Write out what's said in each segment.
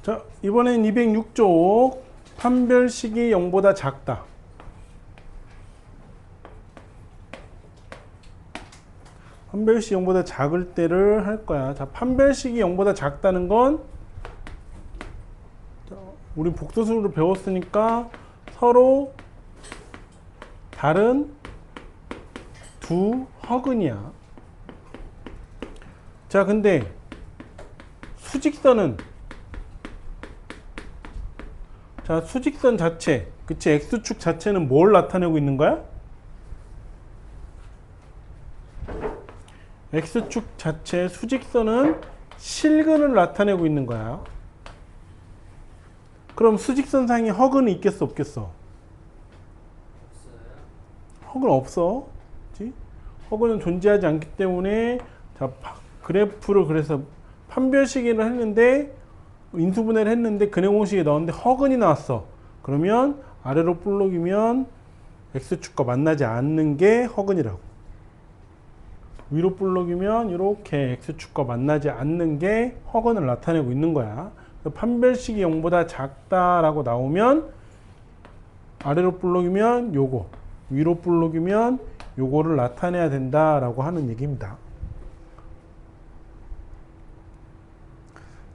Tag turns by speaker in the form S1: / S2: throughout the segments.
S1: 자, 이번엔 206쪽 판별식이 0보다 작다. 판별식이 0보다 작을 때를 할 거야. 자, 판별식이 0보다 작다는 건 우리 복소수를 배웠으니까 서로 다른 두 허근이야. 자, 근데 수직선은 자, 수직선 자체, 그치? X축 자체는 뭘 나타내고 있는 거야? X축 자체 수직선은 실근을 나타내고 있는 거야. 그럼 수직선상에 허근이 있겠어, 없겠어? 허근 없어. 그치? 허근은 존재하지 않기 때문에 자, 그래프를 그래서 판별식을 했는데 인수분해를 했는데 근해공식에 넣었는데 허근이 나왔어. 그러면 아래로 볼록이면 X축과 만나지 않는 게 허근이라고. 위로 볼록이면 이렇게 X축과 만나지 않는 게 허근을 나타내고 있는 거야. 판별식이 0보다 작다라고 나오면 아래로 볼록이면 요거, 위로 볼록이면 요거를 나타내야 된다라고 하는 얘기입니다.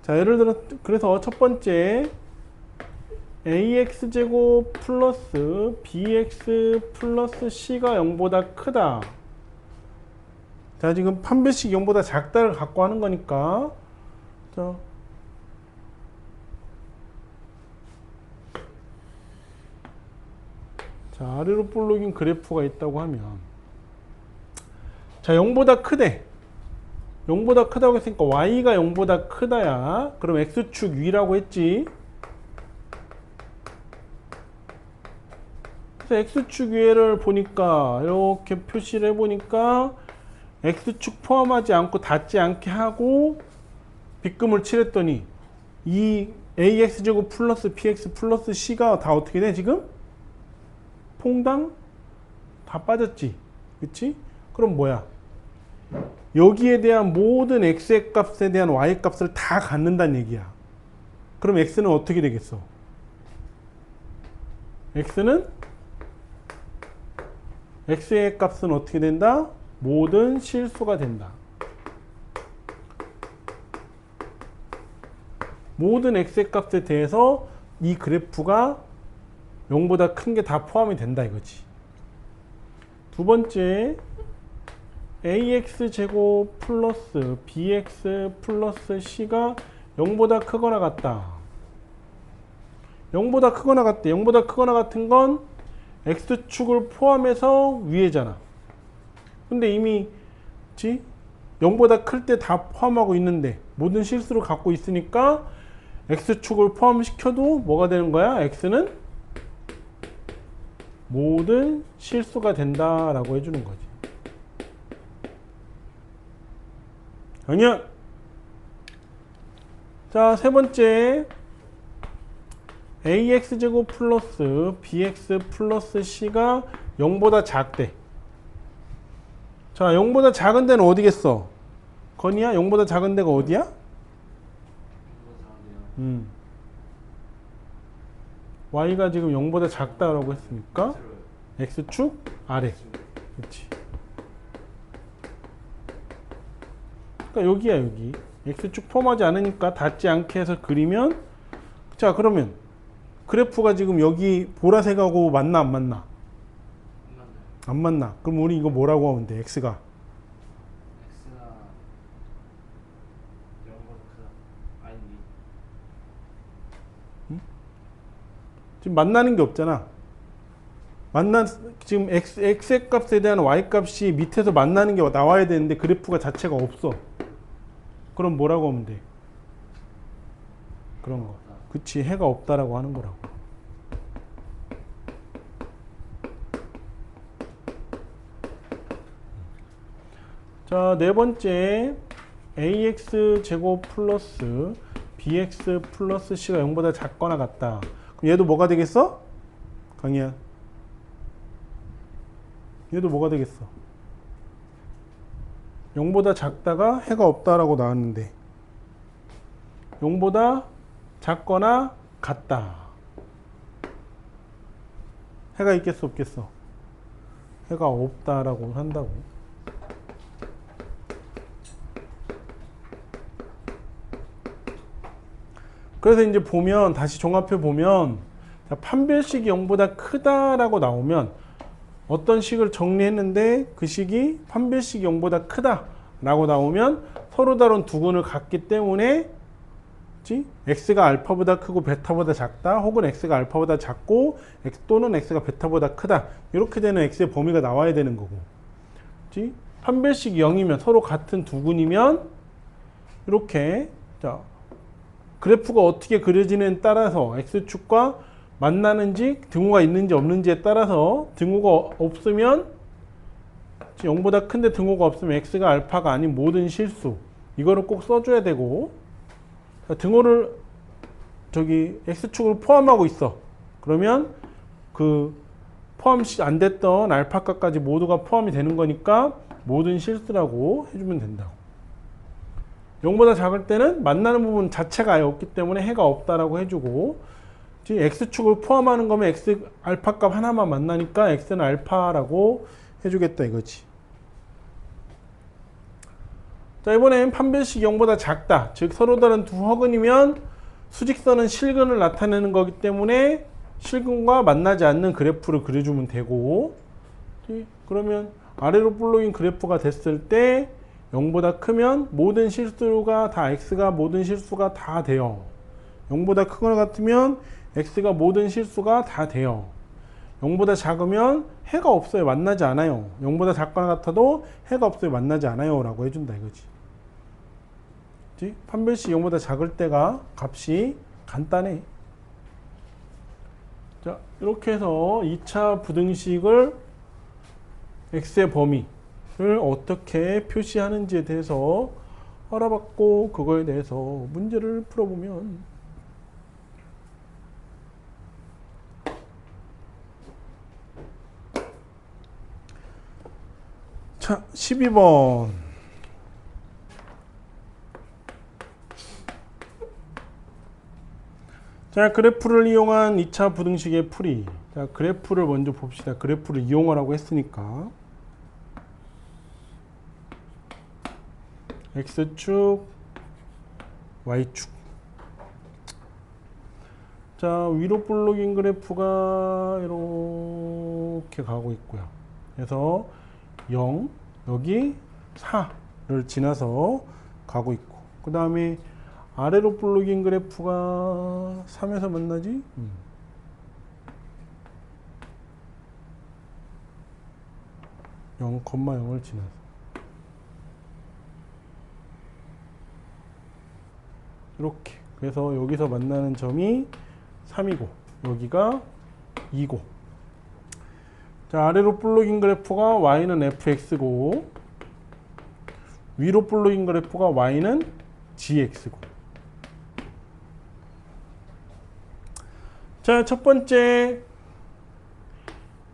S1: 자, 예를 들어 그래서 첫 번째 ax제곱 플러스 bx 플러스 c가 0보다 크다. 자, 지금 판별식 0보다 작다를 갖고 하는 거니까 자, 아래로 볼록인 그래프가 있다고 하면 자, 0보다 크대. 0보다 크다고 했으니까 y가 0보다 크다야. 그럼 x축 위라고 했지. 그래서 x축 위를 보니까 이렇게 표시를 해보니까 x축 포함하지 않고 닿지 않게 하고 빗금을 칠했더니 이 ax제곱 플러스 bx 플러스 c가 다 어떻게 돼 지금? 퐁당 다 빠졌지. 그치? 그럼 뭐야? 여기에 대한 모든 x의 값에 대한 y 값을 다 갖는다는 얘기야. 그럼 x는 어떻게 되겠어? x의 값은 어떻게 된다? 모든 실수가 된다. 모든 x의 값에 대해서 이 그래프가 0보다 큰 게 다 포함이 된다 이거지. 두 번째 ax제곱 플러스 bx 플러스 c가 0보다 크거나 같다. 0보다 크거나 같대. 0보다 크거나 같은 건 x축을 포함해서 위에잖아. 근데 이미 0보다 클 때 다 포함하고 있는데 모든 실수를 갖고 있으니까 x축을 포함시켜도 뭐가 되는 거야? x는 모든 실수가 된다라고 해주는 거지. 아니야. 자, 세 번째 ax제곱 플러스 bx 플러스 c가 0보다 작대. 자, 0보다 작은 데는 어디겠어? 건이야? 0보다 작은 데가 어디야? y가 지금 0보다 작다라고 했으니까 x축 아래. 그렇지. 그러니까 여기야 여기. x축 포함하지 않으니까 닿지 않게 해서 그리면 자, 그러면 그래프가 지금 여기 보라색하고 맞나 안 맞나? 안 맞나? 그럼 우리 이거 뭐라고 하면 돼? x가
S2: 0보다 크다. 아닌데.
S1: 지금 만나는 게 없잖아. 지금 x의 값에 대한 y 값이 밑에서 만나는 게 나와야 되는데 그래프가 자체가 없어. 그럼 뭐라고 하면 돼? 그런 거. 그치, 해가 없다라고 하는 거라고. 자, 네 번째 ax 제곱 플러스 bx 플러스 c가 0보다 작거나 같다. 그럼 얘도 뭐가 되겠어? 강희야, 얘도 뭐가 되겠어? 0보다 작다가 해가 없다라고 나왔는데 0보다 작거나 같다. 해가 있겠어 없겠어? 해가 없다라고 한다고. 그래서 이제 보면 다시 종합해 보면 판별식이 0보다 크다라고 나오면 어떤 식을 정리했는데 그 식이 판별식이 0보다 크다라고 나오면 서로 다른 두근을 갖기 때문에 x가 알파보다 크고 베타보다 작다, 혹은 x가 알파보다 작고 또는 x가 베타보다 크다, 이렇게 되는 x의 범위가 나와야 되는 거고, 판별식이 0이면 서로 같은 두근이면 이렇게 그래프가 어떻게 그려지는에 따라서 x축과 만나는지 등호가 있는지 없는지에 따라서 등호가 없으면 0보다 큰데 등호가 없으면 x가 알파가 아닌 모든 실수, 이거를 꼭 써줘야 되고, 등호를 x축을 포함하고 있어. 그러면 그 포함 안 됐던 알파값까지 모두가 포함이 되는 거니까 모든 실수라고 해주면 된다고. 0보다 작을 때는 만나는 부분 자체가 아예 없기 때문에 해가 없다라고 해주고, x축을 포함하는 거면 x 알파 값 하나만 만나니까 x는 알파라고 해주겠다 이거지. 자, 이번엔 판별식이 0보다 작다, 즉 서로 다른 두 허근이면 수직선은 실근을 나타내는 거기 때문에 실근과 만나지 않는 그래프를 그려주면 되고, 그러면 아래로 볼록인 그래프가 됐을 때 0보다 크면 모든 실수가 다 x가 모든 실수가 다 돼요. 0보다 크거나 같으면 x가 모든 실수가 다 돼요. 0보다 작으면 해가 없어요. 만나지 않아요. 0보다 작거나 같아도 해가 없어요. 만나지 않아요. 라고 해준다 이거지. 판별식 0보다 작을 때가 값이 간단해. 자, 이렇게 해서 2차 부등식을 x의 범위를 어떻게 표시하는지에 대해서 알아봤고, 그거에 대해서 문제를 풀어보면, 자, 12번. 자, 그래프를 이용한 2차 부등식의 풀이. 자, 그래프를 먼저 봅시다. 그래프를 이용하라고 했으니까. x축, y축. 자, 위로 볼록인 그래프가 이렇게 가고 있고요. 그래서 0, 여기 4를 지나서 가고 있고, 그 다음에 아래로 볼록인 그래프가 3에서 만나지? 0,0을 지나서. 이렇게. 그래서 여기서 만나는 점이 3이고, 여기가 2고. 자, 아래로 볼록인 그래프가 y는 fx고, 위로 볼록인 그래프가 y는 gx고. 자, 첫 번째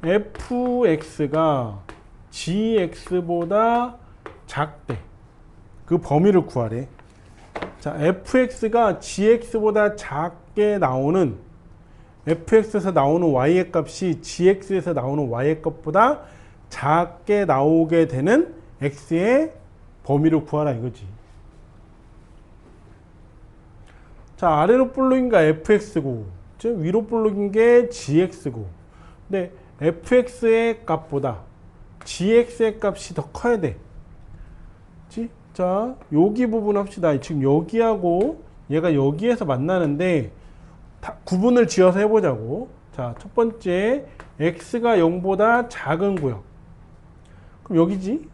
S1: fx가 gx보다 작대. 그 범위를 구하래. 자, fx가 gx보다 작게 나오는, fx에서 나오는 y의 값이 gx에서 나오는 y의 값보다 작게 나오게 되는 x의 범위를 구하라 이거지. 자, 아래로 볼록인 게 fx고, 즉 위로 볼록인 게 gx고, 근데 fx의 값보다 gx의 값이 더 커야 돼. 그치? 자, 여기 부분 합시다. 지금 여기하고 얘가 여기에서 만나는데 구분을 지어서 해보자고. 자, 첫 번째 x가 0보다 작은 구역. 그럼 여기지?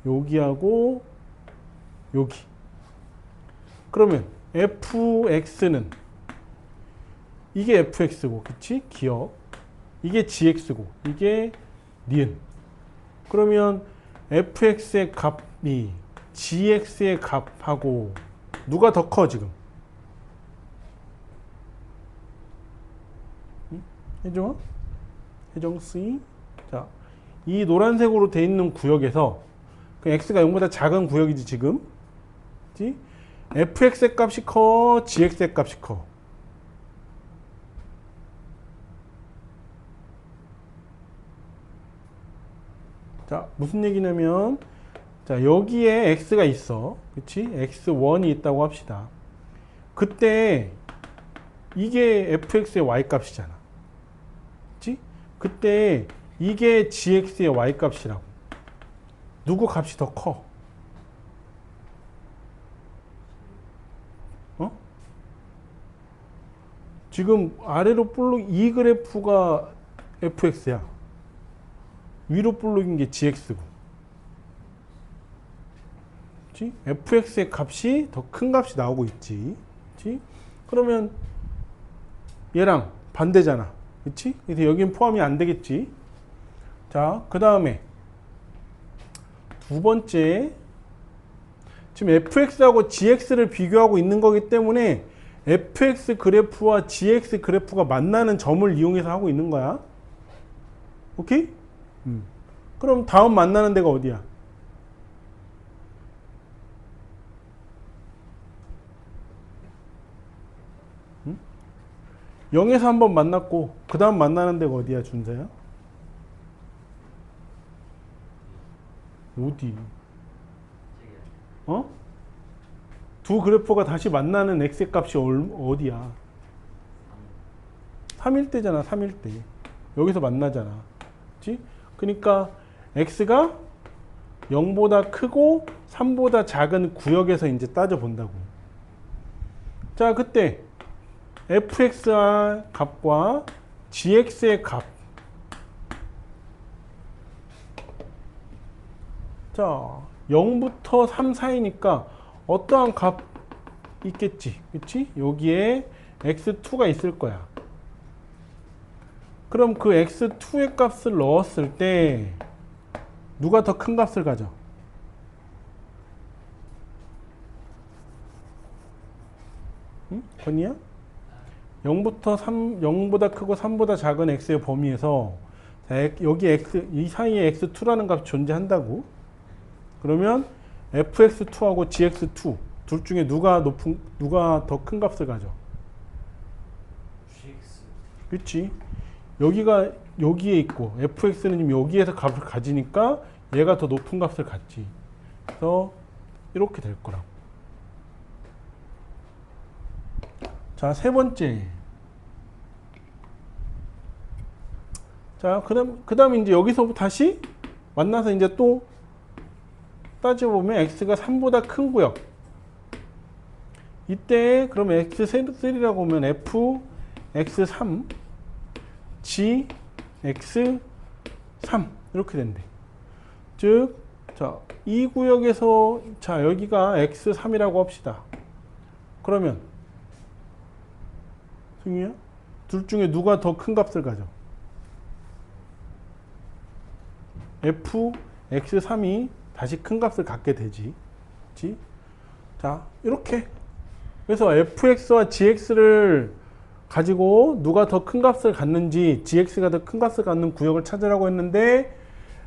S1: 여기하고 여기. 그러면 fx는 이게 fx고, 그치? 기억. 이게 gx고, 이게 니은. 그러면 fx의 값이 gx의 값하고 누가 더 커 지금? 혜정아? 혜정씨? 자, 이 노란색으로 돼 있는 구역에서 그 x가 0보다 작은 구역이지 지금. 그치? fx의 값이 커, gx의 값이 커? 자, 무슨 얘기냐면, 자, 여기에 x가 있어. 그치? x1이 있다고 합시다. 그때 이게 fx의 y 값이잖아. 그치? 그때 이게 gx의 y 값이라고. 누구 값이 더 커? 어? 지금 아래로 볼록 이 그래프가 fx야. 위로 볼록인 게 gx고. 그치? fx의 값이 더 큰 값이 나오고 있지. 그치? 그러면 얘랑 반대잖아. 그치? 그래서 여긴 포함이 안 되겠지. 자, 그 다음에 두 번째, 지금 fx하고 gx를 비교하고 있는 거기 때문에 fx 그래프와 gx 그래프가 만나는 점을 이용해서 하고 있는 거야. 오케이? 그럼 다음 만나는 데가 어디야? 응? 0에서 한번 만났고 그 다음 만나는 데가 어디야, 준서야? 어디? 어? 두 그래프가 다시 만나는 x의 값이 어디야? 3일 때잖아, 3일 때. 여기서 만나잖아. 그치? 그러니까 x가 0보다 크고 3보다 작은 구역에서 이제 따져본다고. 자, 그때 fx의 값과 gx의 값. 자, 0부터 3 사이니까 어떠한 값 있겠지. 그치? 여기에 x2가 있을 거야. 그럼 그 x2의 값을 넣었을 때 누가 더 큰 값을 가져? 응? 건이야? 0부터 3, 0보다 크고 3보다 작은 x의 범위에서 여기 x, 이 사이에 x2라는 값이 존재한다고. 그러면 fx2하고 gx2 둘 중에 누가 더 큰 값을 가져? 그치? 여기가 여기에 있고 fx는 지금 여기에서 값을 가지니까 얘가 더 높은 값을 갖지. 그래서 이렇게 될 거라고. 자, 세 번째. 자, 그 다음 이제 여기서 다시 만나서 이제 또 따져보면 x가 3보다 큰 구역. 이때 그럼 x3라고 하면 f x3 g x3 이렇게 된대. 즉, 자, 이 구역에서 자, 여기가 x3이라고 합시다. 그러면 승희야? 둘 중에 누가 더 큰 값을 가져? f x3이 다시 큰 값을 갖게 되지. 그치? 자, 이렇게. 그래서 fx와 gx를 가지고 누가 더 큰 값을 갖는지, gx가 더 큰 값을 갖는 구역을 찾으라고 했는데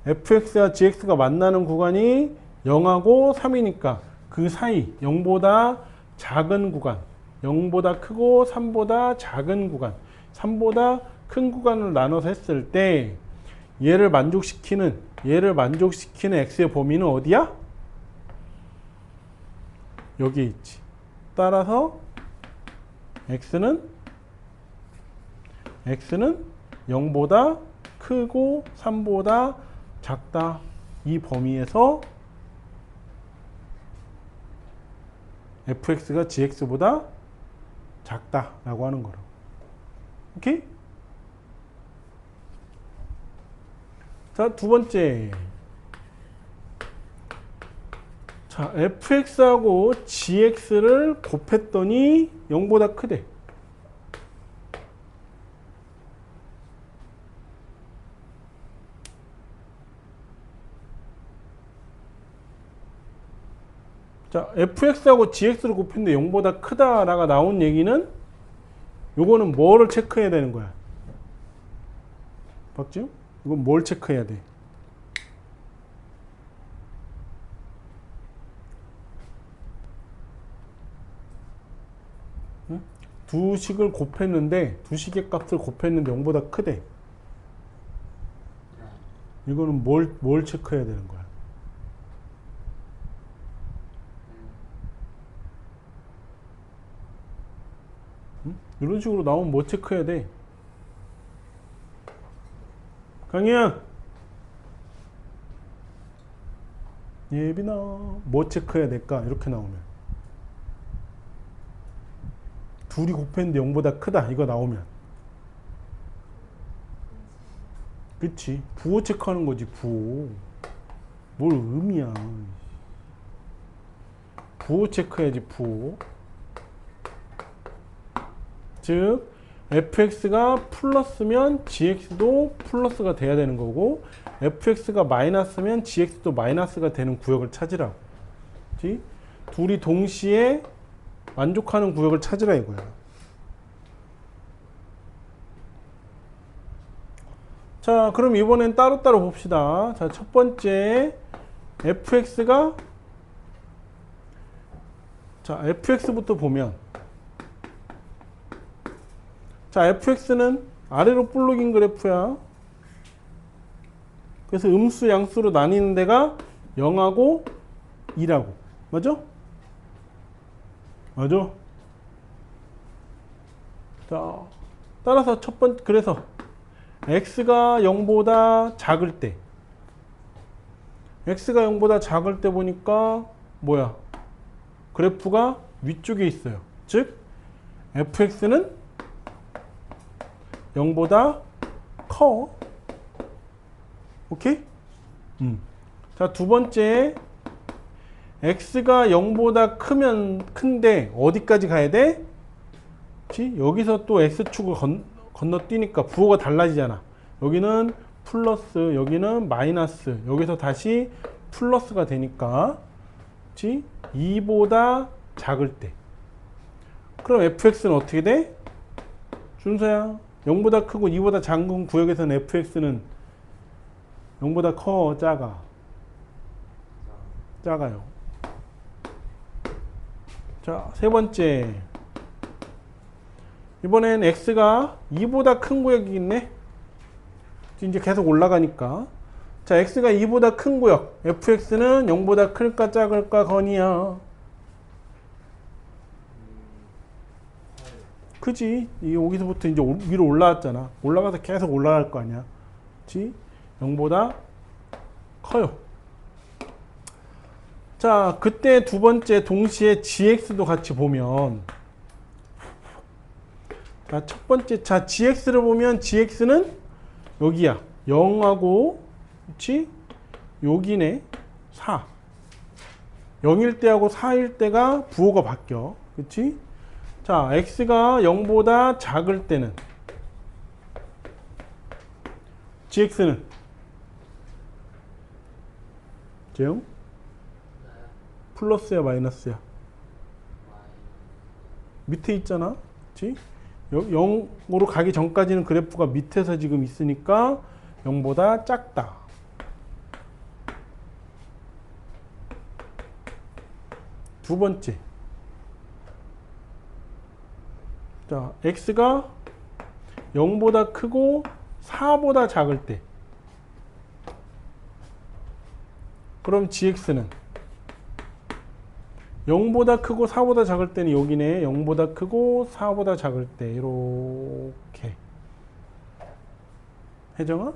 S1: fx와 gx가 만나는 구간이 0하고 3이니까 그 사이 0보다 작은 구간, 0보다 크고 3보다 작은 구간, 3보다 큰 구간을 나눠서 했을 때 얘를 만족시키는 x의 범위는 어디야? 여기에 있지. 따라서 x는 0보다 크고 3보다 작다. 이 범위에서 fx가 gx보다 작다라고 하는 거라고. 오케이? 자, 두 번째. 자, fx하고 gx를 곱했더니 0보다 크대. 자, fx하고 gx를 곱했는데 0보다 크다라가 나온 얘기는 요거는 뭐를 체크해야 되는 거야? 박지훈? 이건 뭘 체크해야 돼? 응? 두 식을 곱했는데 두 식의 값을 곱했는데 0보다 크대. 이거는 뭘 체크해야 되는 거야? 응? 이런 식으로 나오면 뭐 체크해야 돼? 강희야, 예빈아, 뭐 체크해야 될까? 이렇게 나오면 둘이 곱했는데 0보다 크다 이거 나오면, 그치? 부호 체크하는 거지. 부호. 뭘 의미야. 부호 체크해야지. 부호. 즉 fx가 플러스면 gx도 플러스가 돼야 되는 거고, fx가 마이너스면 gx도 마이너스가 되는 구역을 찾으라고. 그치? 둘이 동시에 만족하는 구역을 찾으라 이거야. 자, 그럼 이번엔 따로따로 봅시다. 자, 첫 번째 fx가, 자, fx부터 보면, 자, fx는 아래로 볼록인 그래프야. 그래서 음수 양수로 나뉘는 데가 0하고 2라고. 맞아? 맞아? 자, 따라서 첫 번째, 그래서 x가 0보다 작을 때, x가 0보다 작을 때 보니까 뭐야? 그래프가 위쪽에 있어요. 즉 fx는 0보다 커. 오케이? 자, 두 번째, x가 0보다 큰데 어디까지 가야 돼? 그치? 여기서 또 x축을 건너뛰니까 부호가 달라지잖아. 여기는 플러스, 여기는 마이너스, 여기서 다시 플러스가 되니까, 그치? 2보다 작을 때. 그럼 fx는 어떻게 돼? 준서야, 0보다 크고 2보다 작은 구역에서는 fx는 0보다 커, 작아? 작아요. 자, 세 번째. 이번엔 x가 2보다 큰 구역이 있네. 이제 계속 올라가니까. 자, x가 2보다 큰 구역. fx는 0보다 클까 작을까 건이야. 그지? 여기서부터 이제 위로 올라왔잖아. 올라가서 계속 올라갈 거 아니야. 그치? 0보다 커요. 자, 그때 두 번째 동시에 gx도 같이 보면, 자, 첫 번째, 자, gx를 보면 gx는 여기야. 0하고, 그치? 여기네. 4. 0일 때하고 4일 때가 부호가 바뀌어. 그치? 자, x가 0보다 작을 때는 gx는 재용? 플러스야 마이너스야? 밑에 있잖아. 그치? 0으로 가기 전까지는 그래프가 밑에서 지금 있으니까 0보다 작다. 두 번째, 자, x가 0보다 크고 4보다 작을 때, 그럼 gx는 0보다 크고 4보다 작을 때는 여기네. 0보다 크고 4보다 작을 때 이렇게. 혜정아,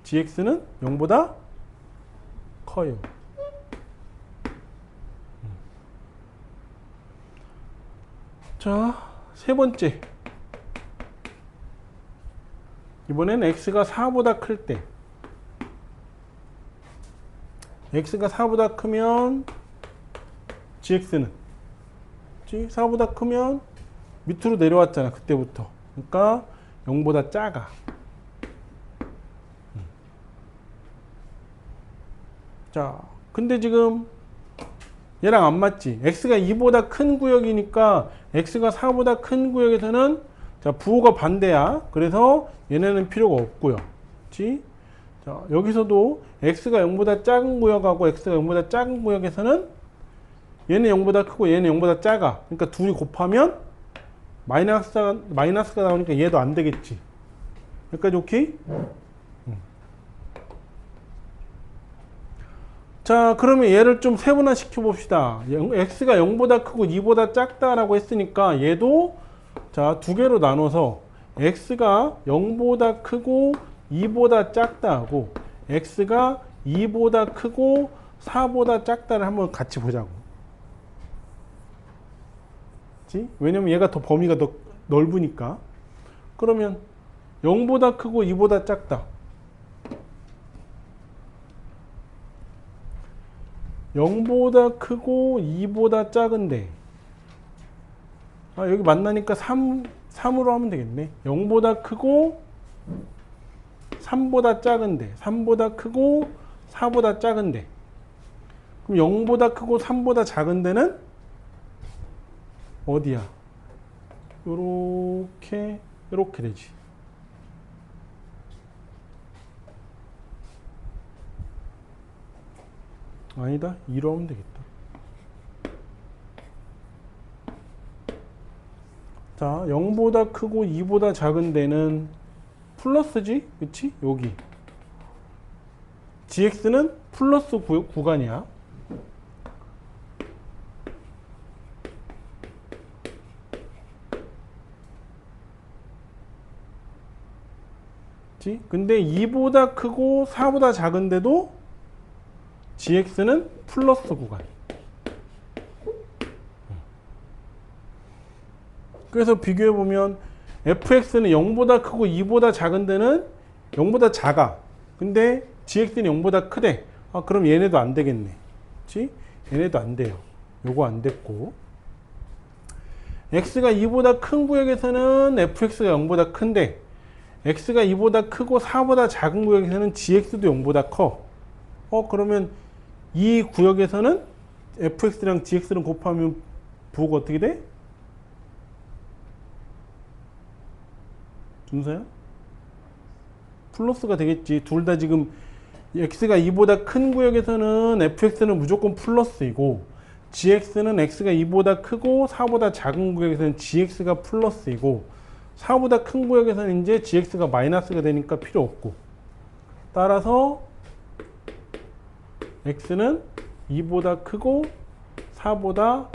S1: gx는 0보다 커요. 자, 세 번째. 이번엔 x가 4보다 클 때. x가 4보다 크면 gx는 4보다 크면 밑으로 내려왔잖아. 그때부터. 그러니까 0보다 작아. 자, 근데 지금 얘랑 안 맞지? x가 2보다 큰 구역이니까 x가 4보다 큰 구역에서는, 자, 부호가 반대야. 그래서 얘네는 필요가 없고요. 그치? 자, 여기서도 x가 0보다 작은 구역하고 x가 0보다 작은 구역에서는 얘는 0보다 크고 얘는 0보다 작아. 그러니까 둘이 곱하면 마이너스가 나오니까 얘도 안 되겠지. 여기까지 오케이? 자, 그러면 얘를 좀 세분화 시켜 봅시다. x가 0보다 크고 2보다 작다라고 했으니까 얘도 자, 두 개로 나눠서 x가 0보다 크고 2보다 작다 하고 x가 2보다 크고 4보다 작다를 한번 같이 보자고. 그치? 왜냐면 얘가 더 범위가 더 넓으니까. 그러면 0보다 크고 2보다 작다. 0보다 크고 2보다 작은데 여기 만나니까 3으로 하면 되겠네. 0보다 크고 3보다 작은데 3보다 크고 4보다 작은데 그럼 0보다 크고 3보다 작은 데는 어디야? 요렇게 되지. 아니다. 2로 하면 되겠다. 자, 0보다 크고 2보다 작은 데는 플러스지? 그치? 여기. gx는 플러스 구간이야. 그치? 근데 2보다 크고 4보다 작은데도 gx는 플러스 구간. 그래서 비교해보면 fx는 0보다 크고 2보다 작은 데는 0보다 작아. 근데 gx는 0보다 크대. 그럼 얘네도 안 되겠네. 그치? 얘네도 안 돼요. 요거 안 됐고. x가 2보다 큰 구역에서는 fx가 0보다 큰데 x가 2보다 크고 4보다 작은 구역에서는 gx도 0보다 커. 그러면 이 구역에서는 fx랑 gx를 곱하면 부호가 어떻게 돼? 준서야? 플러스가 되겠지. 둘 다 지금 x가 2보다 큰 구역에서는 fx는 무조건 플러스이고 gx는 x가 2보다 크고 4보다 작은 구역에서는 gx가 플러스이고 4보다 큰 구역에서는 이제 gx가 마이너스가 되니까 필요 없고 따라서 x는 2보다 크고 4보다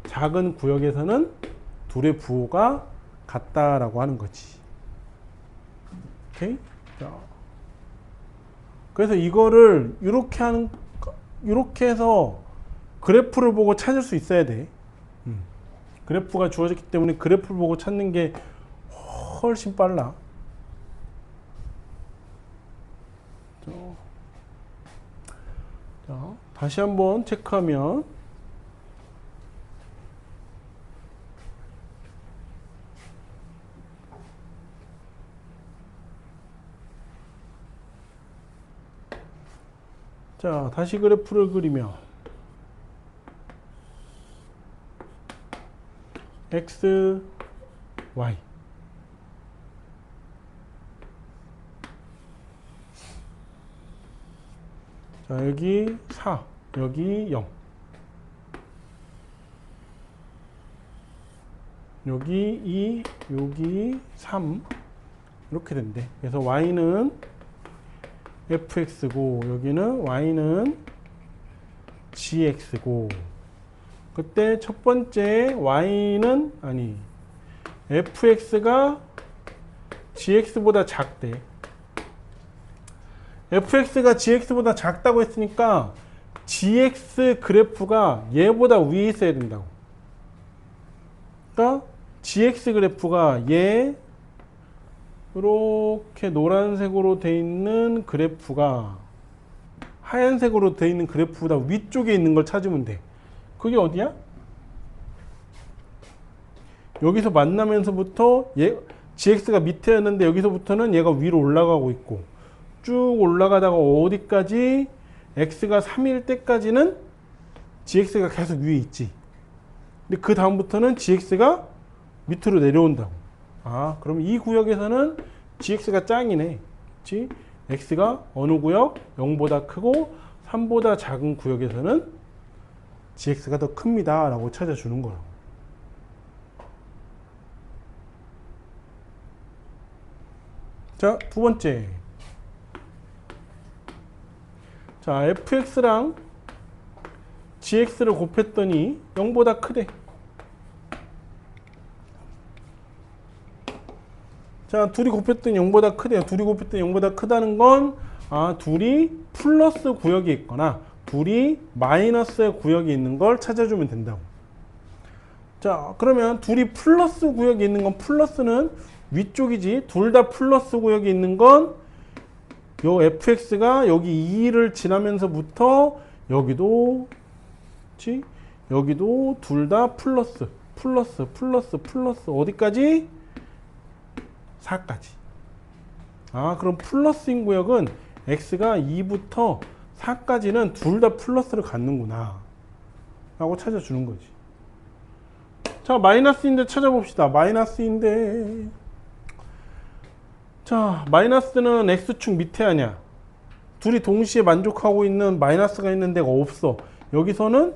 S1: 작은 구역에서는 둘의 부호가 같다라고 하는 거지. 오케이? 자. 그래서 이거를 이렇게 해서 그래프를 보고 찾을 수 있어야 돼. 그래프가 주어졌기 때문에 그래프를 보고 찾는 게 훨씬 빨라. 자, 다시 한번 체크하면 자, 다시 그래프를 그리면 x, y 자, 여기 4, 여기 0 여기 2, 여기 3 이렇게 된대. 그래서 y는 fx고 여기는 y는 gx고 그때 첫 번째 y는 fx가 gx보다 작대. fx가 gx보다 작다고 했으니까 gx 그래프가 얘보다 위에 있어야 된다고. 그러니까 gx 그래프가 얘 이렇게 노란색으로 돼 있는 그래프가 하얀색으로 돼 있는 그래프보다 위쪽에 있는 걸 찾으면 돼. 그게 어디야? 여기서 만나면서부터 gx가 밑에였는데 여기서부터는 얘가 위로 올라가고 있고 쭉 올라가다가 어디까지 x가 3일 때까지는 gx가 계속 위에 있지. 근데 그 다음부터는 gx가 밑으로 내려온다고. 그럼 이 구역에서는 gx가 짱이네. 그치? x가 어느 구역? 0보다 크고 3보다 작은 구역에서는 gx가 더 큽니다 라고 찾아주는 거라고. 자, 두 번째. 자, fx랑 gx를 곱했더니 0보다 크대. 자, 둘이 곱했더니 0보다 크대요. 둘이 곱했더니 0보다 크다는 건 둘이 플러스 구역에 있거나 둘이 마이너스의 구역에 있는 걸 찾아주면 된다고. 자, 그러면 둘이 플러스 구역에 있는 건 플러스는 위쪽이지. 둘 다 플러스 구역에 있는 건 요 fx가 여기 2를 지나면서부터 여기도 그치? 여기도 둘 다 플러스 어디까지? 4까지. 그럼 플러스인 구역은 x가 2부터 4까지는 둘 다 플러스를 갖는구나 라고 찾아주는 거지. 자, 마이너스인데 찾아봅시다. 마이너스인데, 자, 마이너스는 x축 밑에 하냐? 둘이 동시에 만족하고 있는 마이너스가 있는 데가 없어. 여기서는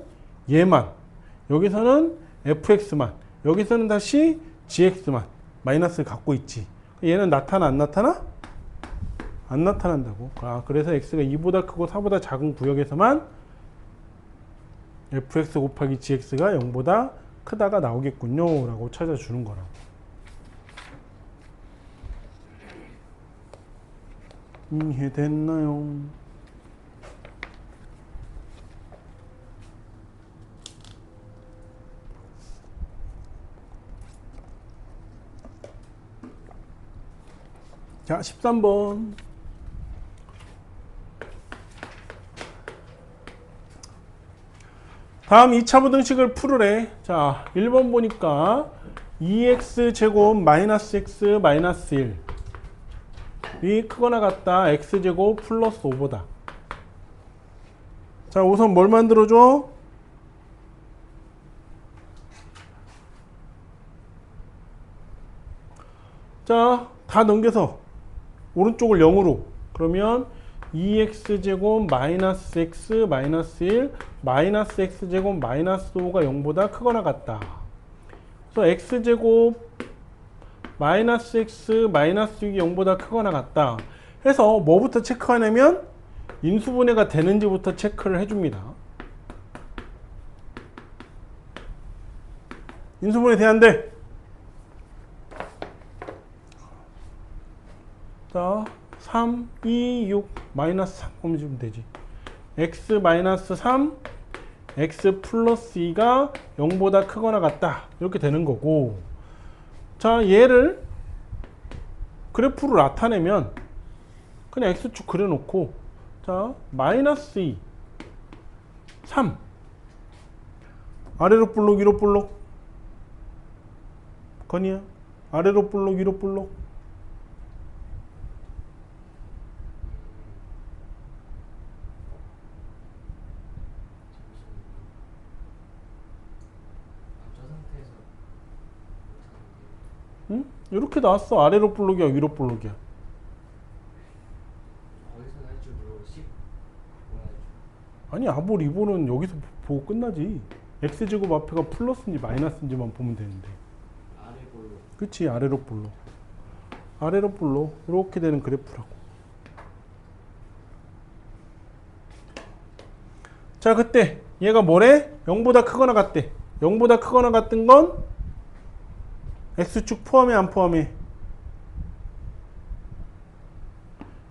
S1: 얘만, 여기서는 fx만, 여기서는 다시 gx만 마이너스를 갖고 있지. 얘는 나타나 안 나타나? 안 나타난다고. 그래서 x가 2보다 크고 4보다 작은 구역에서만 fx 곱하기 gx가 0보다 크다가 나오겠군요 라고 찾아주는 거라고. 이해됐나요? 자, 13번. 다음 2차 부등식을 풀으래. 자, 1번 보니까 2x제곱 마이너스 x 마이너스 1 이 크거나 같다. x제곱 플러스 5보다. 자, 우선 뭘 만들어줘? 자, 다 넘겨서 오른쪽을 0으로. 그러면 2x제곱 마이너스 x 마이너스 1 마이너스 x제곱 마이너스 5가 0보다 크거나 같다. 그래서 x제곱 마이너스 x 마이너스 6이 0보다 크거나 같다 해서 뭐부터 체크하냐면 인수분해가 되는지부터 체크를 해줍니다. 인수분해 돼야 안 돼? 자, 3, 2, 6 마이너스 3 하면 주면 되지. x 마이너스 3 x 플러스 2가 0보다 크거나 같다 이렇게 되는 거고. 자, 얘를 그래프로 나타내면 그냥 x축 그려놓고, 자, 마이너스 2 3 아래로 볼록 위로 볼록 건이야. 아래로 볼록 위로 볼록. 응? 이렇게 나왔어. 아래로 볼록이야 위로 볼록이야. 아니, 아보 리보는 여기서 보고 끝나지. x제곱 앞에가 플러스인지 마이너스인지만 보면 되는데.
S2: 아래 볼록.
S1: 그치, 아래로 볼록. 아래로 볼록. 이렇게 되는 그래프라고. 자, 그때 얘가 뭐래? 0보다 크거나 같대. 0보다 크거나 같은 건 x축 포함해 안 포함해?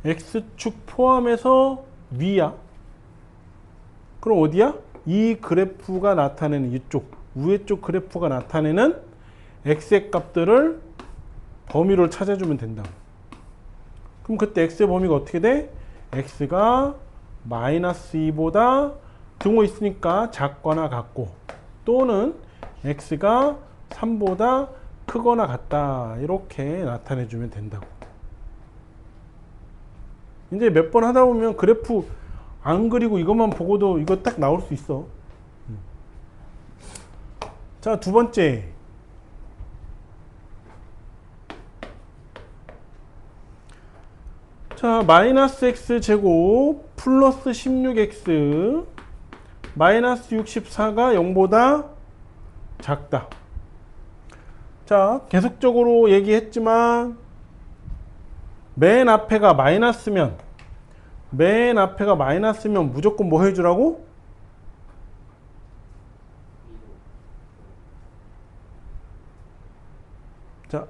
S1: x축 포함해서 위야. 그럼 어디야? 이 그래프가 나타내는 이쪽 위에 쪽 그래프가 나타내는 x의 값들을 범위를 찾아주면 된다. 그럼 그때 x의 범위가 어떻게 돼? x가 마이너스 2보다 등호 있으니까 작거나 같고, 또는 x가 3보다 크거나 같다 이렇게 나타내 주면 된다고. 이제 몇 번 하다 보면 그래프 안 그리고 이것만 보고도 이거 딱 나올 수 있어. 자, 두 번째. 자, 마이너스 x 제곱 플러스 16x 마이너스 64가 0보다 작다. 자, 계속적으로 얘기했지만 맨 앞에가 마이너스면 무조건 뭐 해주라고? 자,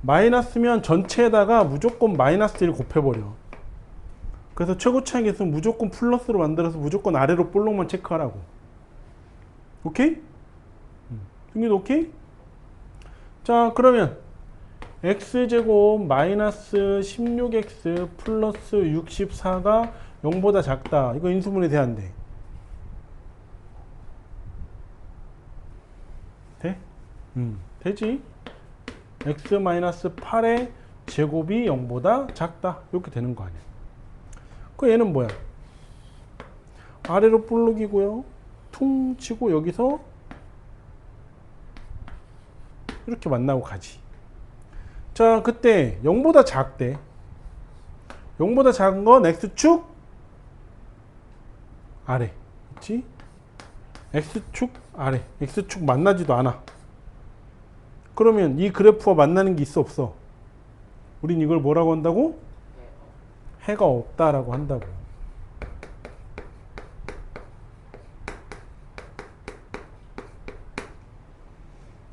S1: 마이너스면 전체에다가 무조건 마이너스 1 곱해버려. 그래서 최고 차이 계수는 무조건 플러스로 만들어서 무조건 아래로 볼록만 체크하라고. 오케이? 승기도 오케이? 자, 그러면 x제곱 마이너스 16x 플러스 64가 0보다 작다. 이거 인수분해 돼야 안 돼? 돼? 되지. x 마이너스 8의 제곱이 0보다 작다. 이렇게 되는 거 아니야. 그 얘는 뭐야? 아래로 볼록이고요. 퉁 치고 여기서 이렇게 만나고 가지. 자, 그때 0보다 작대. 0보다 작은 건 x축 아래. 그렇지? x축 아래. x축 만나지도 않아. 그러면 이 그래프와 만나는 게 있어 없어? 우린 이걸 뭐라고 한다고? 해가 없다라고 한다고.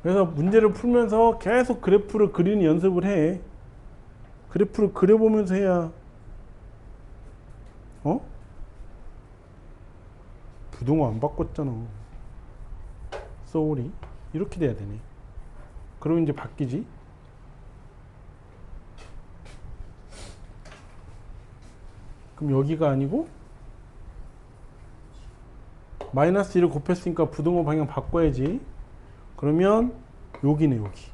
S1: 그래서 문제를 풀면서 계속 그래프를 그리는 연습을 해. 그래프를 그려보면서 해야 부동호 안 바꿨잖아. 쏘리. 이렇게 돼야 되네. 그럼 이제 바뀌지. 그럼 여기가 아니고 마이너스 1을 곱했으니까 부동호 방향 바꿔야지. 그러면 여기네, 여기.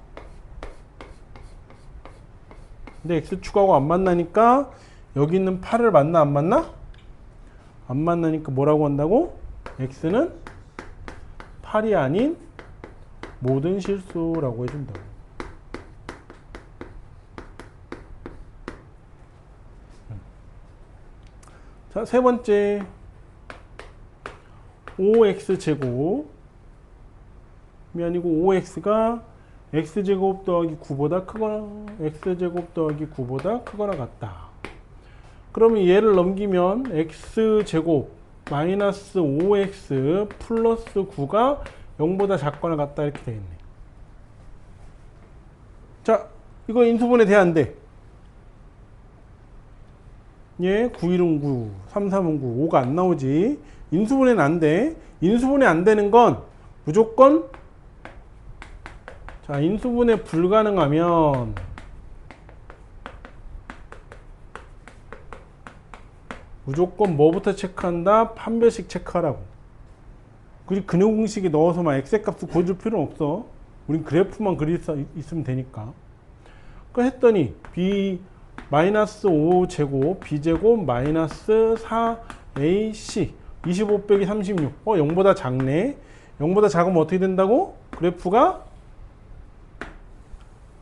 S1: 근데 x축하고 안 만나니까 여기 있는 8을 만나 안 만나? 안 만나니까 뭐라고 한다고? x는 8이 아닌 모든 실수라고 해준다고. 자, 세 번째 5x제곱이 아니고 5x가 x제곱 더하기 9보다 크거나 x제곱 더하기 9보다 크거나 같다. 그러면 얘를 넘기면 x제곱 마이너스 5x 플러스 9가 0보다 작거나 같다 이렇게 되겠네. 자, 이거 인수분해 돼야 안 돼? 예, 9, 1은 9, 3, 3은 9, 5가 안 나오지. 인수분해는 안 돼. 인수분해 안 되는 건 무조건, 자, 인수분해 불가능하면 무조건 뭐부터 체크한다? 판별식 체크하라고. 그리고 근요 공식에 넣어서 막 엑셀 값을 구해줄 필요는 없어. 우린 그래프만 그릴 수 있으면 되니까. 그 했더니 b 마이너스 5제곱 b제곱 마이너스 4ac 25 빼기 36. 0보다 작네. 0보다 작으면 어떻게 된다고? 그래프가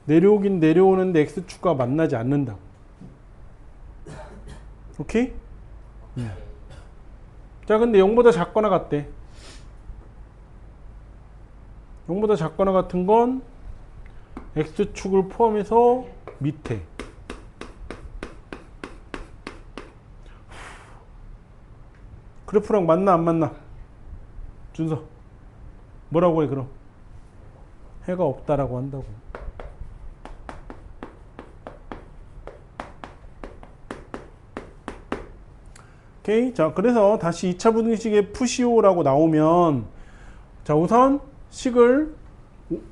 S1: 내려오긴 내려오는데 x축과 만나지 않는다고. 오케이? 자, 근데 0보다 작거나 같대. 0보다 작거나 같은 건 x축을 포함해서 밑에 그래프랑 맞나 안 맞나? 준서 뭐라고 해 그럼? 해가 없다라고 한다고. 오케이. 자, 그래서 다시 2차 부등식에 푸시오라고 나오면, 자, 우선 식을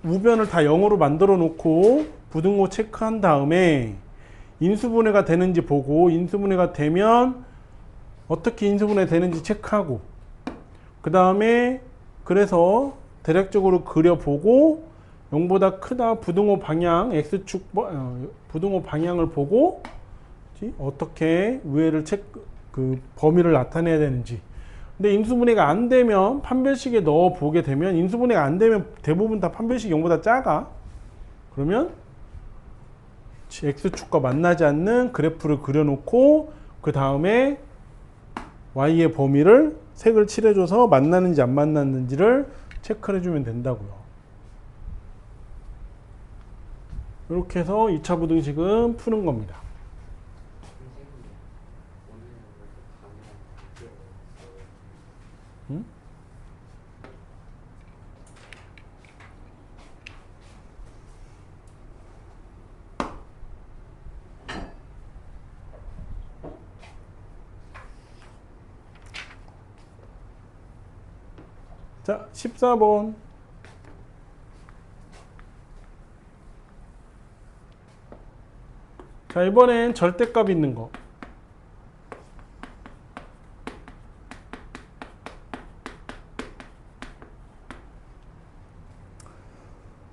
S1: 우변을 다 0으로 만들어 놓고 부등호 체크한 다음에 인수분해가 되는지 보고, 인수분해가 되면 어떻게 인수분해 되는지 체크하고, 그 다음에 그래서 대략적으로 그려보고 0보다 크다 부등호 방향 x축 부등호 방향을 보고 어떻게 우회를 그 범위를 나타내야 되는지. 근데 인수분해가 안 되면 판별식에 넣어 보게 되면, 인수분해가 안 되면 대부분 다 판별식이 0보다 작아. 그러면 x축과 만나지 않는 그래프를 그려놓고 그 다음에 y의 범위를 색을 칠해줘서 만나는지 안 만났는지를 체크를 해주면 된다고요. 이렇게 해서 2차 부등식은 푸는 겁니다. 자, 14번. 자, 이번엔 절대값 있는 거.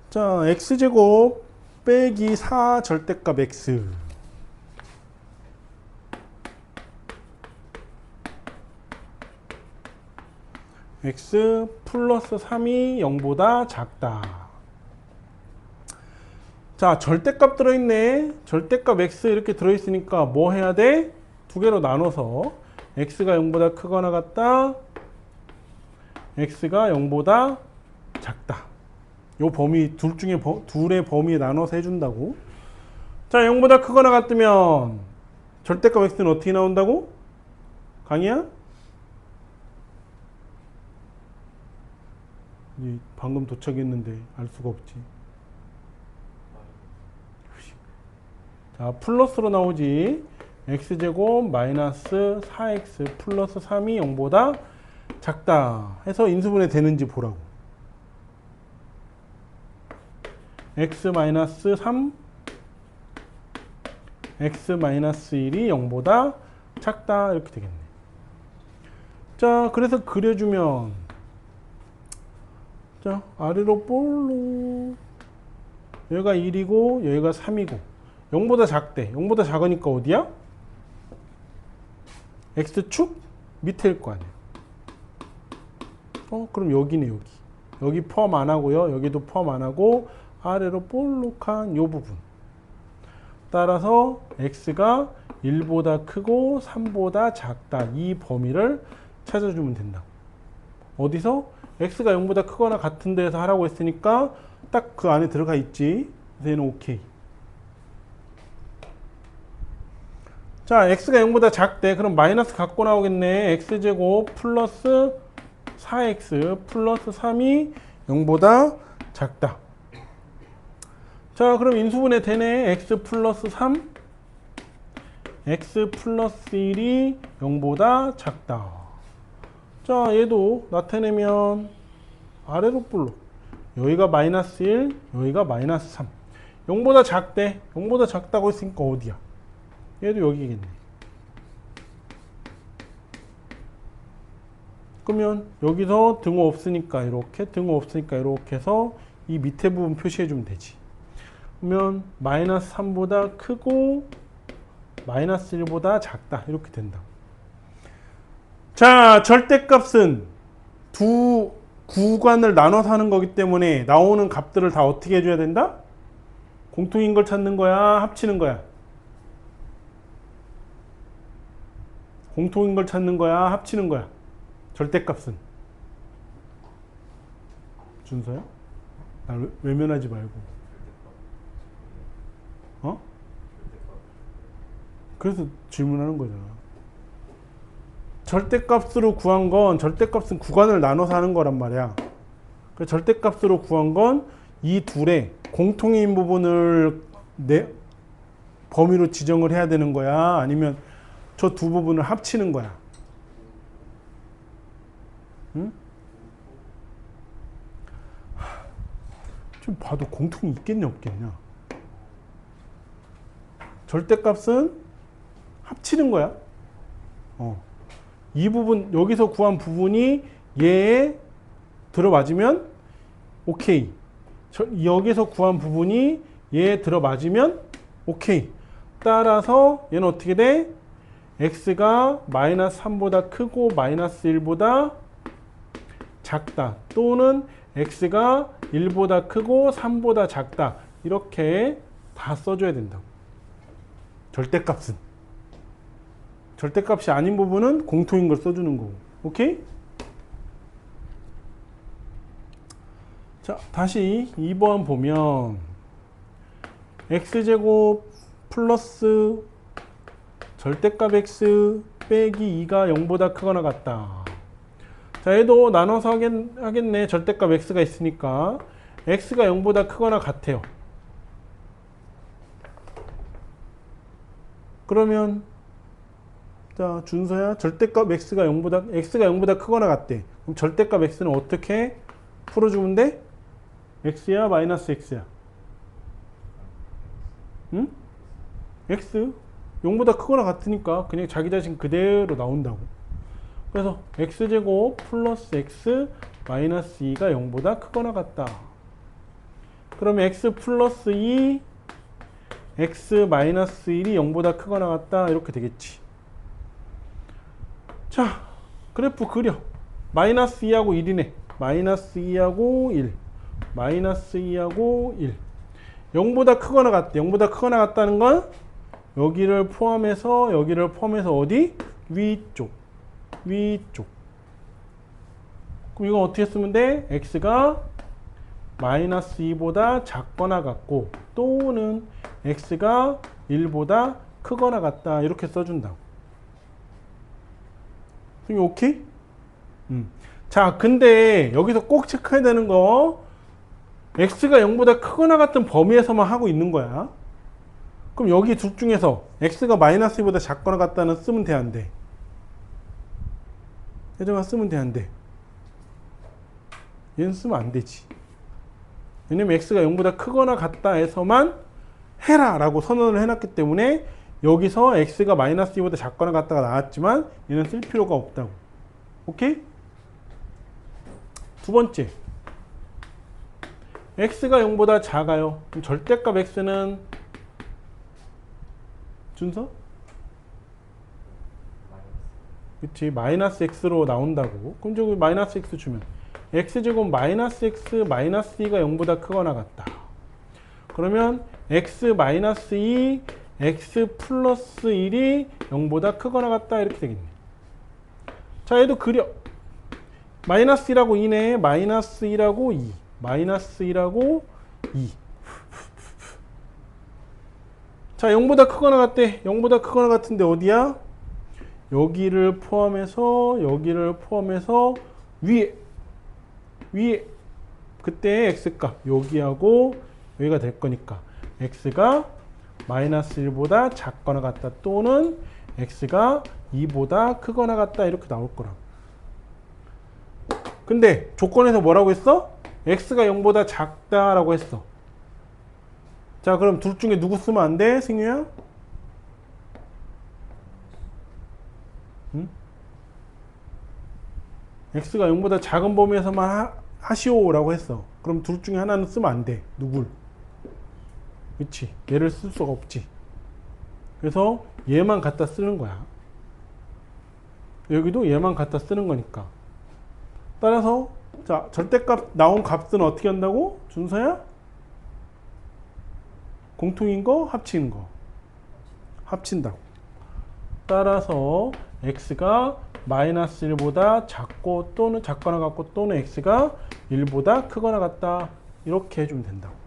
S1: 자, x제곱 빼기 4 절대값 x. x 플러스 3이 0보다 작다. 자, 절대값 들어있네. 절대값 x 이렇게 들어있으니까 뭐 해야 돼? 두 개로 나눠서 x가 0보다 크거나 같다, x가 0보다 작다. 요 범위 둘 중에 둘의 범위에 나눠서 해준다고. 자, 0보다 크거나 같으면 절대값 x는 어떻게 나온다고? 강희야? 방금 도착했는데 알 수가 없지. 자, 플러스로 나오지. x제곱 마이너스 4x 플러스 3이 0보다 작다 해서 인수분해 되는지 보라고. x 마이너스 3 x 마이너스 1이 0보다 작다 이렇게 되겠네. 자, 그래서 그려주면, 자, 아래로 볼로 여기가 1이고 여기가 3이고 0보다 작대. 0보다 작으니까 어디야? x축 밑에일 거 아니에요. 그럼 여기네. 여기 포함 안 하고요, 여기도 포함 안 하고 아래로 볼록한 요 부분. 따라서 x가 1보다 크고 3보다 작다, 이 범위를 찾아주면 된다. 어디서? x가 0보다 크거나 같은 데에서 하라고 했으니까 딱 그 안에 들어가 있지. 그래서 얘는 오케이. 자, x가 0보다 작대. 그럼 마이너스 갖고 나오겠네. x제곱 플러스 4x 플러스 3이 0보다 작다. 자, 그럼 인수분해 되네. x 플러스 3 x 플러스 1이 0보다 작다. 자, 얘도 나타내면 아래로 볼록 여기가 마이너스 1, 여기가 마이너스 3. 0보다 작대. 0보다 작다고 했으니까 어디야? 얘도 여기겠네. 그러면 여기서 등호 없으니까 이렇게, 등호 없으니까 이렇게 해서 이 밑에 부분 표시해 주면 되지. 그러면 마이너스 3보다 크고 마이너스 1보다 작다 이렇게 된다. 자, 절대값은 두 구간을 나눠서 하는 거기 때문에 나오는 값들을 다 어떻게 해줘야 된다? 공통인 걸 찾는 거야, 합치는 거야? 공통인 걸 찾는 거야, 합치는 거야? 절대값은. 준서야? 나 외면하지 말고. 어? 그래서 질문하는 거잖아. 절대값으로 구한 건, 절대값은 구간을 나눠서 하는 거란 말이야. 그 절대값으로 구한 건 이 둘의 공통인 부분을 범위로 지정을 해야 되는 거야, 아니면 저 두 부분을 합치는 거야? 응? 좀 봐도 공통이 있겠냐 없겠냐. 절대값은 합치는 거야. 이 부분, 여기서 구한 부분이 얘에 들어맞으면 오케이. 여기서 구한 부분이 얘에 들어맞으면 오케이. 따라서 얘는 어떻게 돼? x가 마이너스 3보다 크고 마이너스 1보다 작다, 또는 x가 1보다 크고 3보다 작다, 이렇게 다 써줘야 된다. 절대값은. 절대값이 아닌 부분은 공통인 걸 써주는 거고. 오케이? 자, 다시 2번 보면 x제곱 플러스 절대값 x 빼기 2가 0보다 크거나 같다. 자, 얘도 나눠서 하겠네. 절대값 x가 있으니까 x가 0보다 크거나 같아요. 그러면 자, 준서야, 절대값 x가 0보다 크거나 같대. 그럼 절대값 x는 어떻게 풀어주면 돼? x야, 마이너스 x야? 응? x 0보다 크거나 같으니까 그냥 자기 자신 그대로 나온다고. 그래서 x제곱 플러스 x 마이너스 2가 0보다 크거나 같다. 그러면 x 플러스 2 x 마이너스 1이 0보다 크거나 같다. 이렇게 되겠지. 자, 그래프 그려. 마이너스 2하고 1이네. 마이너스 2하고 1. 마이너스 2하고 1. 0보다 크거나 같대. 0보다 크거나 같다는 건 여기를 포함해서 어디? 위쪽. 위쪽. 그럼 이건 어떻게 쓰면 돼? x가 마이너스 2보다 작거나 같고 또는 x가 1보다 크거나 같다. 이렇게 써준다고. 오케이? 자, 근데 여기서 꼭 체크해야 되는 거 x가 0보다 크거나 같은 범위에서만 하고 있는 거야. 그럼 여기 둘 중에서 x가 마이너스 2보다 작거나 같다는 쓰면 돼, 안 돼? 혜정아, 쓰면 돼, 안 돼? 얘는 쓰면 안 되지. 왜냐면 x가 0보다 크거나 같다에서만 해라 라고 선언을 해놨기 때문에 여기서 x가 마이너스 2보다 작거나 같다가 나왔지만 얘는 쓸 필요가 없다고. 오케이? 두 번째, x가 0보다 작아요. 그럼 절대값 x는 준서? 그치, 마이너스 x로 나온다고. 그럼 저기 마이너스 x 주면 x제곱 마이너스 x 마이너스 2가 0보다 크거나 같다. 그러면 x 마이너스 2 x 플러스 1이 0보다 크거나 같다. 이렇게 되겠네. 자, 얘도 그려. 마이너스 1하고 2네. 마이너스 1하고 2. 마이너스 1하고 2. 자, 0보다 크거나 같대. 0보다 크거나 같은데 어디야? 여기를 포함해서 위에 그때 x값 여기하고 여기가 될 거니까 x가 마이너스 1보다 작거나 같다 또는 x가 2보다 크거나 같다 이렇게 나올 거라고. 근데 조건에서 뭐라고 했어? x가 0보다 작다라고 했어. 자, 그럼 둘 중에 누구 쓰면 안 돼? 승유야? 응? x가 0보다 작은 범위에서만 하시오라고 했어. 그럼 둘 중에 하나는 쓰면 안 돼. 누굴? 그치? 얘를 쓸 수가 없지. 그래서 얘만 갖다 쓰는 거야. 여기도 얘만 갖다 쓰는 거니까. 따라서 자, 절대값 나온 값은 어떻게 한다고? 준서야? 공통인 거, 합치는 거. 합친다고. 따라서 x가 마이너스 1보다 작고 또는 작거나 같고 또는 x가 1보다 크거나 같다. 이렇게 해주면 된다고.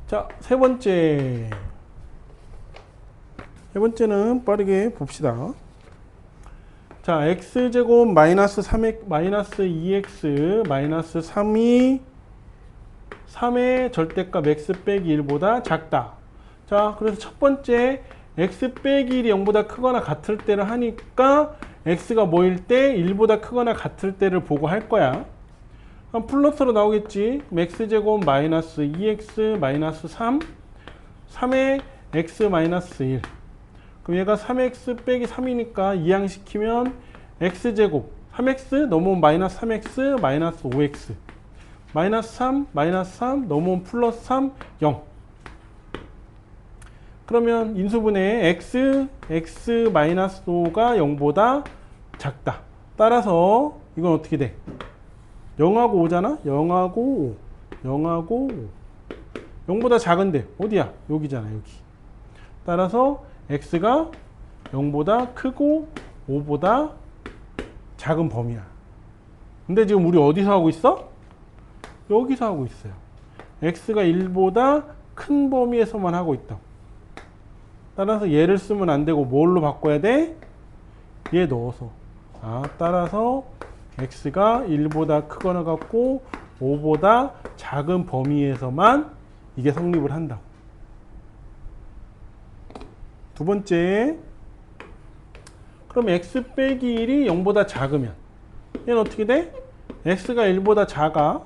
S1: 자, 세 번째는 빠르게 봅시다. 자, x제곱 마이너스 3x 마이너스 2x 마이너스 3이 3의 절대값 x 빼기 1보다 작다. 자, 그래서 첫 번째 x 빼기 1이 0보다 크거나 같을 때를 하니까 x가 뭐일 때 1보다 크거나 같을 때를 보고 할 거야. 그럼 플러스로 나오겠지. x제곱 마이너스 2x 마이너스 3 3의 x 마이너스 1. 그럼 얘가 3x 빼기 3이니까 이항시키면 x제곱 3x 넘어온 마이너스 3x 마이너스 5x 마이너스 3 마이너스 3 넘어온 플러스 3 0. 그러면 인수분해에 x 마이너스 5가 0보다 작다. 따라서 이건 어떻게 돼? 0하고 5잖아? 0하고 5 0하고 5 0보다 작은데 어디야? 여기잖아, 여기. 따라서 x가 0보다 크고 5보다 작은 범위야. 근데 지금 우리 어디서 하고 있어? 여기서 하고 있어요. x가 1보다 큰 범위에서만 하고 있다고. 따라서 얘를 쓰면 안 되고 뭘로 바꿔야 돼? 얘 넣어서. 따라서 x가 1보다 크거나 같고 5보다 작은 범위에서만 이게 성립을 한다고. 두 번째, 그럼 x 빼기 1이 0보다 작으면 얘는 어떻게 돼? x가 1보다 작아.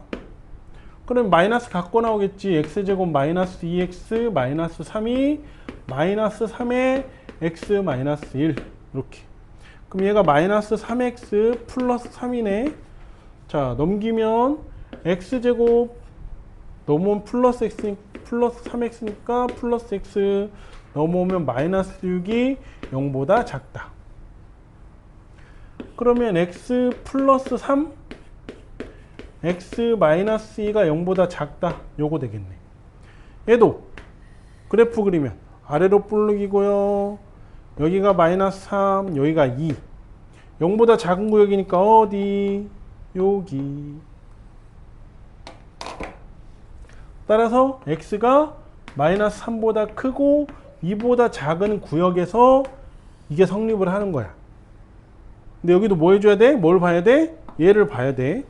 S1: 그럼 마이너스 갖고 나오겠지. x제곱 마이너스 2x 마이너스 3이 마이너스 3의 x 마이너스 1 이렇게. 그럼 얘가 마이너스 3x 플러스 3이네. 자, 넘기면 x제곱 넘어오면 플러스 x 플러스 3x니까 플러스 x 넘어오면 마이너스 6이 0보다 작다. 그러면 x 플러스 3 x 마이너스 2가 0보다 작다. 요거 되겠네. 얘도 그래프 그리면 아래로 볼록이고요. 여기가 마이너스 3, 여기가 2. 0보다 작은 구역이니까 어디? 여기. 따라서 x가 마이너스 3보다 크고 2보다 작은 구역에서 이게 성립을 하는 거야. 근데 여기도 뭐 해줘야 돼? 뭘 봐야 돼? 얘를 봐야 돼.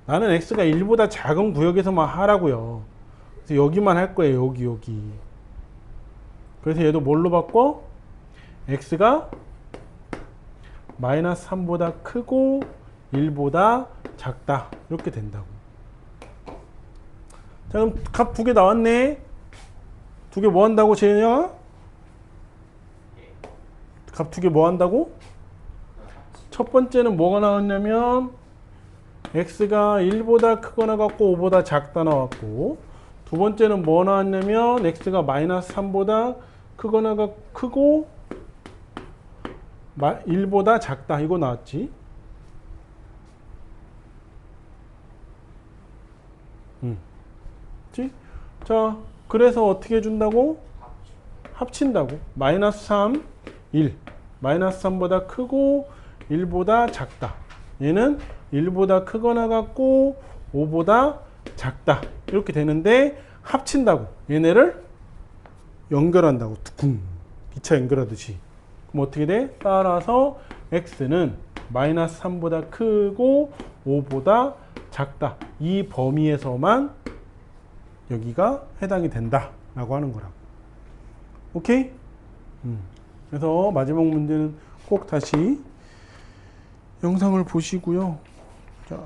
S1: 나는 x가 1보다 작은 구역에서만 하라고요. 그래서 여기만 할 거예요. 여기. 그래서 얘도 뭘로 바꿔? x가 마이너스 3보다 크고 1보다 작다. 이렇게 된다고. 자, 그럼 값 두 개 나왔네. 두 개 뭐 한다고, 재현아? 값 두 개 뭐 한다고? 첫 번째는 뭐가 나왔냐면 x가 1보다 크거나 같고 5보다 작다 나왔고, 두 번째는 뭐 나왔냐면 x가 마이너스 3보다 크거나 크고 1보다 작다. 이거 나왔지. 그치? 자, 그래서 어떻게 해준다고? 합친다고. 마이너스 3, 1. 마이너스 3보다 크고 1보다 작다. 얘는 1보다 크거나 같고 5보다 작다. 이렇게 되는데 합친다고. 얘네를 연결한다고. 툭쿵. 기차 연결하듯이. 그럼 어떻게 돼? 따라서 x는 마이너스 3보다 크고 5보다 작다. 이 범위에서만 여기가 해당이 된다 라고 하는 거라고. 오케이? 그래서 마지막 문제는 꼭 다시 영상을 보시고요. 자,